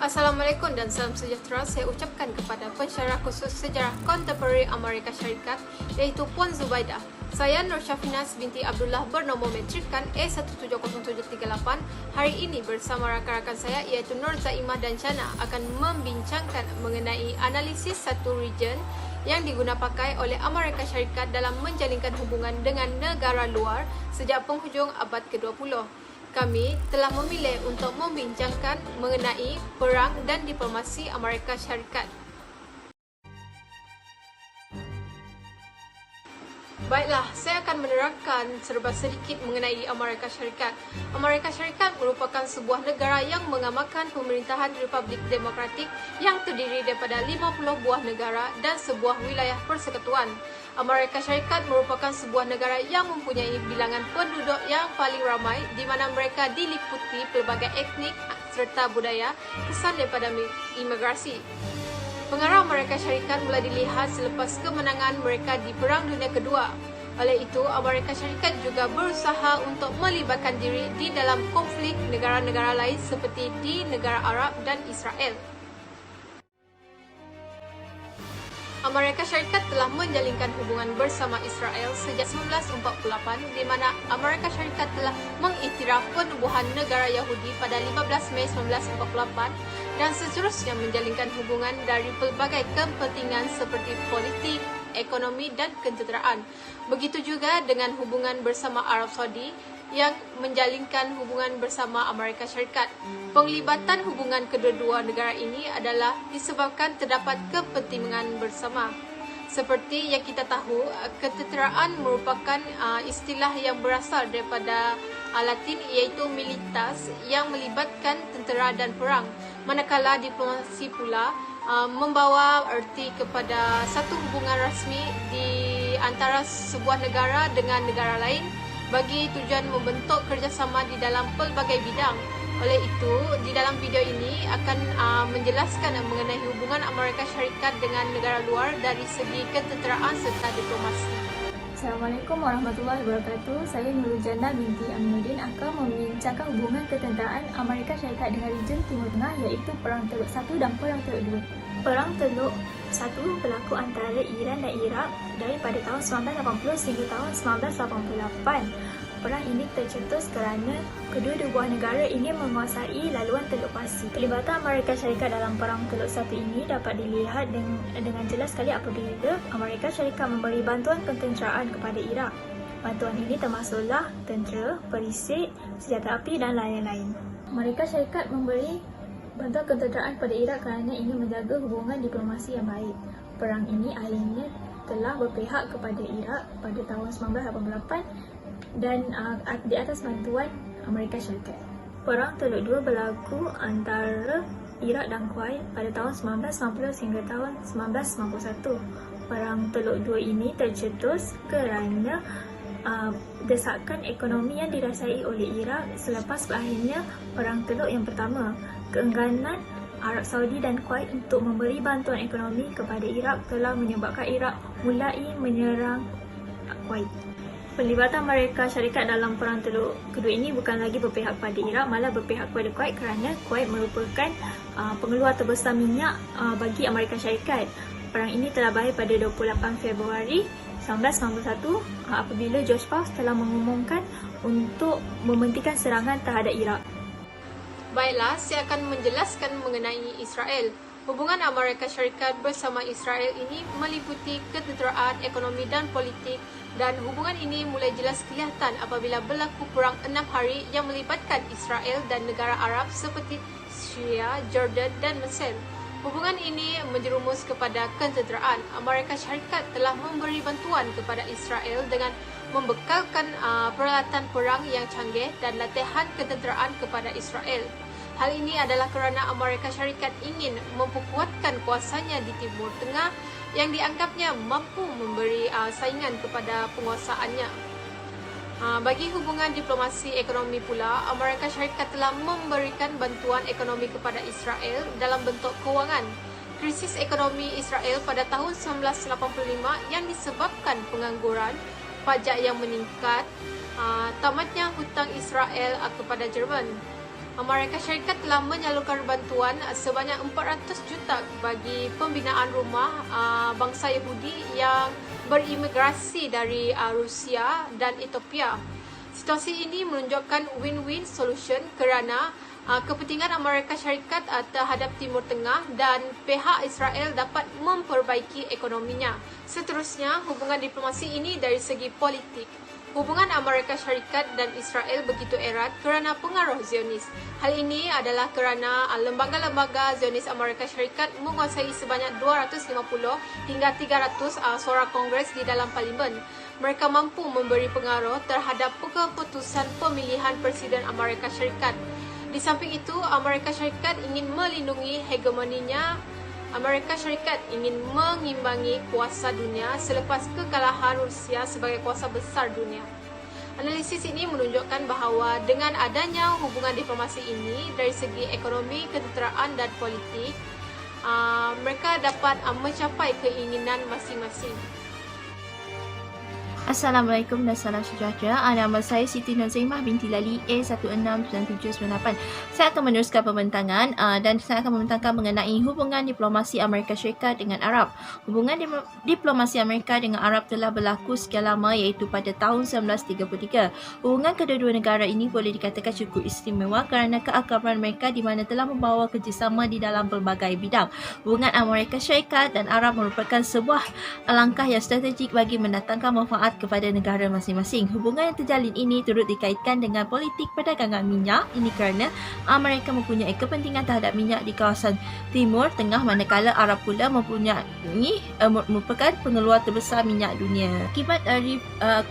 Assalamualaikum dan salam sejahtera saya ucapkan kepada pensyarah khusus sejarah kontemporari Amerika Syarikat iaitu Puan Zubaidah. Saya Nur Syafinas binti Abdullah bernomor metrikan A170738. Hari ini bersama rakan-rakan saya iaitu Nur Zaimah dan Chana akan membincangkan mengenai analisis satu region yang digunapakai oleh Amerika Syarikat dalam menjalinkan hubungan dengan negara luar sejak penghujung abad ke-20. Kami telah memilih untuk membincangkan mengenai perang dan diplomasi Amerika Syarikat. Baiklah, saya akan menerangkan serba sedikit mengenai Amerika Syarikat. Amerika Syarikat merupakan sebuah negara yang mengamalkan pemerintahan Republik Demokratik yang terdiri daripada 50 buah negara dan sebuah wilayah persekutuan. Amerika Syarikat merupakan sebuah negara yang mempunyai bilangan penduduk yang paling ramai di mana mereka diliputi pelbagai etnik serta budaya kesan daripada imigrasi. Pengaruh Amerika Syarikat mula dilihat selepas kemenangan mereka di Perang Dunia Kedua. Oleh itu, Amerika Syarikat juga berusaha untuk melibatkan diri di dalam konflik negara-negara lain seperti di negara Arab dan Israel. Amerika Syarikat telah menjalinkan hubungan bersama Israel sejak 1948 di mana Amerika Syarikat telah mengiktiraf penubuhan negara Yahudi pada 15 Mei 1948 dan seterusnya menjalinkan hubungan dari pelbagai kepentingan seperti politik, ekonomi dan ketenteraan. Begitu juga dengan hubungan bersama Arab Saudi yang menjalinkan hubungan bersama Amerika Syarikat. Penglibatan hubungan kedua-dua negara ini adalah disebabkan terdapat kepentingan bersama. Seperti yang kita tahu, ketenteraan merupakan istilah yang berasal daripada Latin iaitu militas yang melibatkan tentera dan perang. Manakala diplomasi pula membawa erti kepada satu hubungan rasmi di antara sebuah negara dengan negara lain bagi tujuan membentuk kerjasama di dalam pelbagai bidang. Oleh itu, di dalam video ini akan menjelaskan mengenai hubungan Amerika Syarikat dengan negara luar dari segi ketenteraan serta diplomasi. Assalamualaikum warahmatullahi wabarakatuh. Saya Nurul Jannah binti Aminuddin akan membincangkan hubungan ketenteraan Amerika Syarikat dengan region Timur Tengah iaitu Perang Teluk 1 dan Perang Teluk 2. Perang Teluk 1 berlaku antara Iran dan Iraq daripada tahun 1980 sehingga tahun 1988. Perang ini tercetus kerana kedua-dua buah negara ingin menguasai laluan Teluk Parsi. Pelibatan Amerika Syarikat dalam Perang Teluk 1 ini dapat dilihat dengan jelas sekali apabila Amerika Syarikat memberi bantuan ketenteraan kepada Iraq. Bantuan ini termasuklah tentera, perisik, senjata api dan lain-lain. Amerika Syarikat memberi bantuan ketenteraan kepada Iraq kerana ingin menjaga hubungan diplomasi yang baik. Perang ini akhirnya telah berpihak kepada Iraq pada tahun 1988 dan di atas bantuan Amerika Syarikat. Perang Teluk 2 berlaku antara Iraq dan Kuwait pada tahun 1990 hingga tahun 1991. Perang Teluk 2 ini tercetus kerana desakan ekonomi yang dirasai oleh Iraq selepas berakhirnya Perang Teluk yang pertama. Keengganan Arab Saudi dan Kuwait untuk memberi bantuan ekonomi kepada Iraq telah menyebabkan Iraq mulai menyerang Kuwait. Pelibatan Amerika Syarikat dalam Perang Teluk kedua ini bukan lagi berpihak pada Iraq, malah berpihak kepada Kuwait kerana Kuwait merupakan pengeluar terbesar minyak bagi Amerika Syarikat. Perang ini telah berakhir pada 28 Februari 1991 apabila George Bush telah mengumumkan untuk menghentikan serangan terhadap Iraq. Baiklah, saya akan menjelaskan mengenai Israel. Hubungan Amerika Syarikat bersama Israel ini meliputi ketenteraan, ekonomi dan politik, dan hubungan ini mulai jelas kelihatan apabila berlaku perang 6 hari yang melibatkan Israel dan negara Arab seperti Syria, Jordan dan Mesir. Hubungan ini menjerumus kepada ketenteraan. Amerika Syarikat telah memberi bantuan kepada Israel dengan membekalkan peralatan perang yang canggih dan latihan ketenteraan kepada Israel. Hal ini adalah kerana Amerika Syarikat ingin memperkuatkan kuasanya di Timur Tengah yang dianggapnya mampu memberi saingan kepada penguasaannya. Bagi hubungan diplomasi ekonomi pula, Amerika Syarikat telah memberikan bantuan ekonomi kepada Israel dalam bentuk kewangan. Krisis ekonomi Israel pada tahun 1985 yang disebabkan pengangguran, pajak yang meningkat, tamatnya hutang Israel kepada Jerman. Amerika Syarikat telah menyalurkan bantuan sebanyak 400 juta bagi pembinaan rumah bangsa Yahudi yang berimigrasi dari Rusia dan Ethiopia. Situasi ini menunjukkan win-win solution kerana kepentingan Amerika Syarikat terhadap Timur Tengah dan pihak Israel dapat memperbaiki ekonominya. Seterusnya, hubungan diplomasi ini dari segi politik. Hubungan Amerika Syarikat dan Israel begitu erat kerana pengaruh Zionis. Hal ini adalah kerana lembaga-lembaga Zionis Amerika Syarikat menguasai sebanyak 250 hingga 300 suara Kongres di dalam parlimen. Mereka mampu memberi pengaruh terhadap keputusan pemilihan Presiden Amerika Syarikat. Di samping itu, Amerika Syarikat ingin melindungi hegemoninya. Amerika Syarikat ingin mengimbangi kuasa dunia selepas kekalahan Rusia sebagai kuasa besar dunia. Analisis ini menunjukkan bahawa dengan adanya hubungan diplomasi ini dari segi ekonomi, ketenteraan dan politik, mereka dapat mencapai keinginan masing-masing. Assalamualaikum dan salam sejahtera. Nama saya Siti Nozaimah binti Lali A169798. Saya akan meneruskan pembentangan dan saya akan membentangkan mengenai hubungan diplomasi Amerika Syarikat dengan Arab. Hubungan diplomasi Amerika dengan Arab telah berlaku sekian lama, iaitu pada tahun 1933. Hubungan kedua-dua negara ini boleh dikatakan cukup istimewa kerana keakraban mereka di mana telah membawa kerjasama di dalam pelbagai bidang. Hubungan Amerika Syarikat dan Arab merupakan sebuah langkah yang strategik bagi mendatangkan manfaat kepada negara masing-masing. Hubungan yang terjalin ini turut dikaitkan dengan politik perdagangan minyak. Ini kerana Amerika mempunyai kepentingan terhadap minyak di kawasan Timur Tengah, manakala Arab pula merupakan pengeluar terbesar minyak dunia. Akibat dari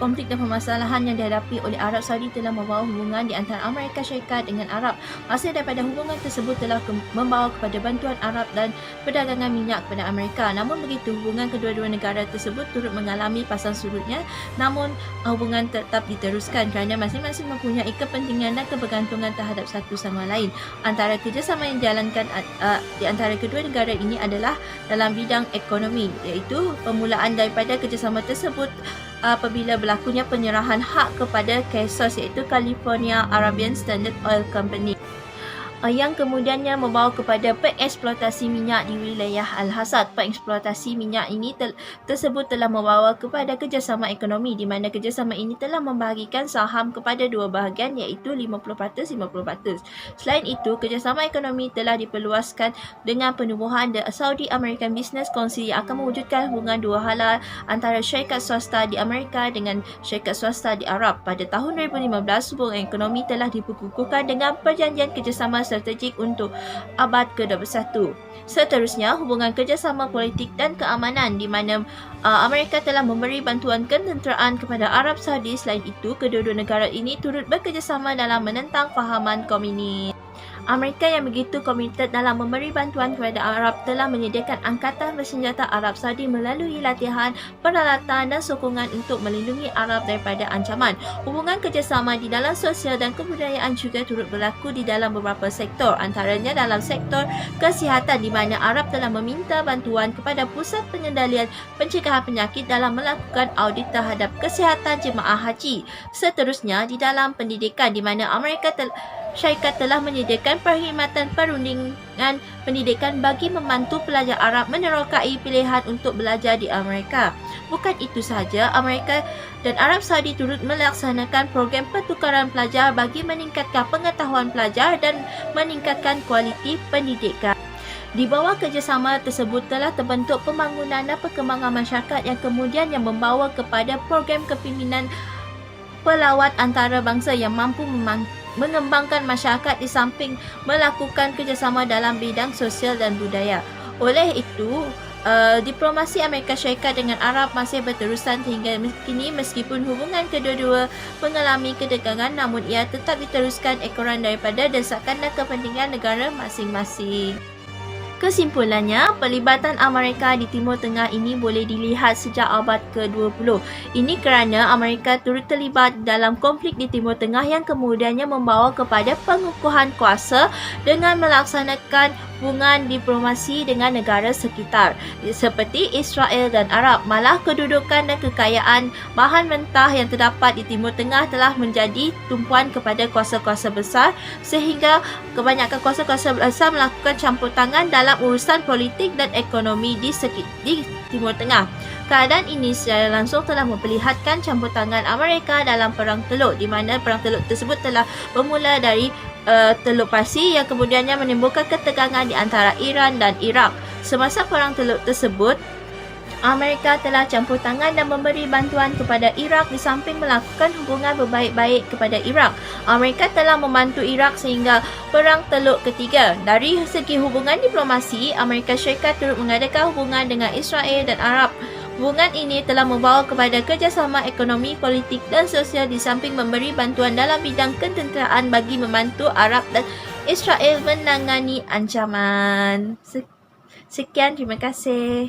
konflik dan permasalahan yang dihadapi oleh Arab Saudi telah membawa hubungan di antara Amerika Syarikat dengan Arab. Hasil daripada hubungan tersebut telah membawa kepada bantuan Arab dan perdagangan minyak kepada Amerika. Namun begitu, hubungan kedua-dua negara tersebut turut mengalami pasang surutnya. Namun hubungan tetap diteruskan kerana masing-masing mempunyai kepentingan dan kebergantungan terhadap satu sama lain. Antara kerjasama yang dijalankan di antara kedua negara ini adalah dalam bidang ekonomi, iaitu permulaan daripada kerjasama tersebut apabila berlakunya penyerahan hak kepada KSOS, iaitu California Arabian Standard Oil Company, yang kemudiannya membawa kepada pengeksploitasi minyak di wilayah Al-Hasad. Pengeksploitasi minyak ini tersebut telah membawa kepada kerjasama ekonomi di mana kerjasama ini telah membahagikan saham kepada dua bahagian, iaitu 50%-50%. Selain itu, kerjasama ekonomi telah diperluaskan dengan penubuhan The Saudi American Business Council yang akan mewujudkan hubungan dua hala antara syarikat swasta di Amerika dengan syarikat swasta di Arab. Pada tahun 2015, hubungan ekonomi telah dikukuhkan dengan perjanjian kerjasama strategik untuk abad ke-21. Seterusnya, hubungan kerjasama politik dan keamanan di mana Amerika telah memberi bantuan ketenteraan kepada Arab Saudi. Selain itu, kedua-dua negara ini turut bekerjasama dalam menentang fahaman komunis. Amerika yang begitu komited dalam memberi bantuan kepada Arab telah menyediakan angkatan bersenjata Arab Saudi melalui latihan, peralatan dan sokongan untuk melindungi Arab daripada ancaman. Hubungan kerjasama di dalam sosial dan kebudayaan juga turut berlaku di dalam beberapa sektor, antaranya dalam sektor kesihatan di mana Arab telah meminta bantuan kepada Pusat Pengendalian Pencegahan Penyakit dalam melakukan audit terhadap kesihatan jemaah haji. Seterusnya, di dalam pendidikan di mana Amerika Syarikat telah menyediakan perkhidmatan perundingan pendidikan bagi membantu pelajar Arab menerokai pilihan untuk belajar di Amerika. Bukan itu sahaja, Amerika dan Arab Saudi turut melaksanakan program pertukaran pelajar bagi meningkatkan pengetahuan pelajar dan meningkatkan kualiti pendidikan. Di bawah kerjasama tersebut telah terbentuk pembangunan dan perkembangan masyarakat yang kemudian membawa kepada program kepimpinan pelawat antarabangsa yang mampu mengembangkan masyarakat di samping melakukan kerjasama dalam bidang sosial dan budaya. Oleh itu, diplomasi Amerika Syarikat dengan Arab masih berterusan hingga kini meskipun hubungan kedua-dua mengalami ketegangan, namun ia tetap diteruskan ekoran daripada desakan dan kepentingan negara masing-masing. Kesimpulannya, pelibatan Amerika di Timur Tengah ini boleh dilihat sejak abad ke-20. Ini kerana Amerika turut terlibat dalam konflik di Timur Tengah yang kemudiannya membawa kepada pengukuhan kuasa dengan melaksanakan hubungan diplomasi dengan negara sekitar seperti Israel dan Arab. Malah kedudukan dan kekayaan bahan mentah yang terdapat di Timur Tengah telah menjadi tumpuan kepada kuasa-kuasa besar, sehingga kebanyakan kuasa-kuasa besar melakukan campur tangan dalam urusan politik dan ekonomi di Timur Tengah. Keadaan ini secara langsung telah memperlihatkan campur tangan Amerika dalam Perang Teluk, di mana Perang Teluk tersebut telah bermula dari Teluk Parsi yang kemudiannya menimbulkan ketegangan di antara Iran dan Iraq. Semasa Perang Teluk tersebut, Amerika telah campur tangan dan memberi bantuan kepada Iraq di samping melakukan hubungan berbaik-baik kepada Iraq. Amerika telah membantu Iraq sehingga Perang Teluk ketiga. Dari segi hubungan diplomasi, Amerika Syarikat turut mengadakan hubungan dengan Israel dan Arab. Hubungan ini telah membawa kepada kerjasama ekonomi, politik dan sosial di samping memberi bantuan dalam bidang ketenteraan bagi membantu Arab dan Israel menangani ancaman. Sekian, terima kasih.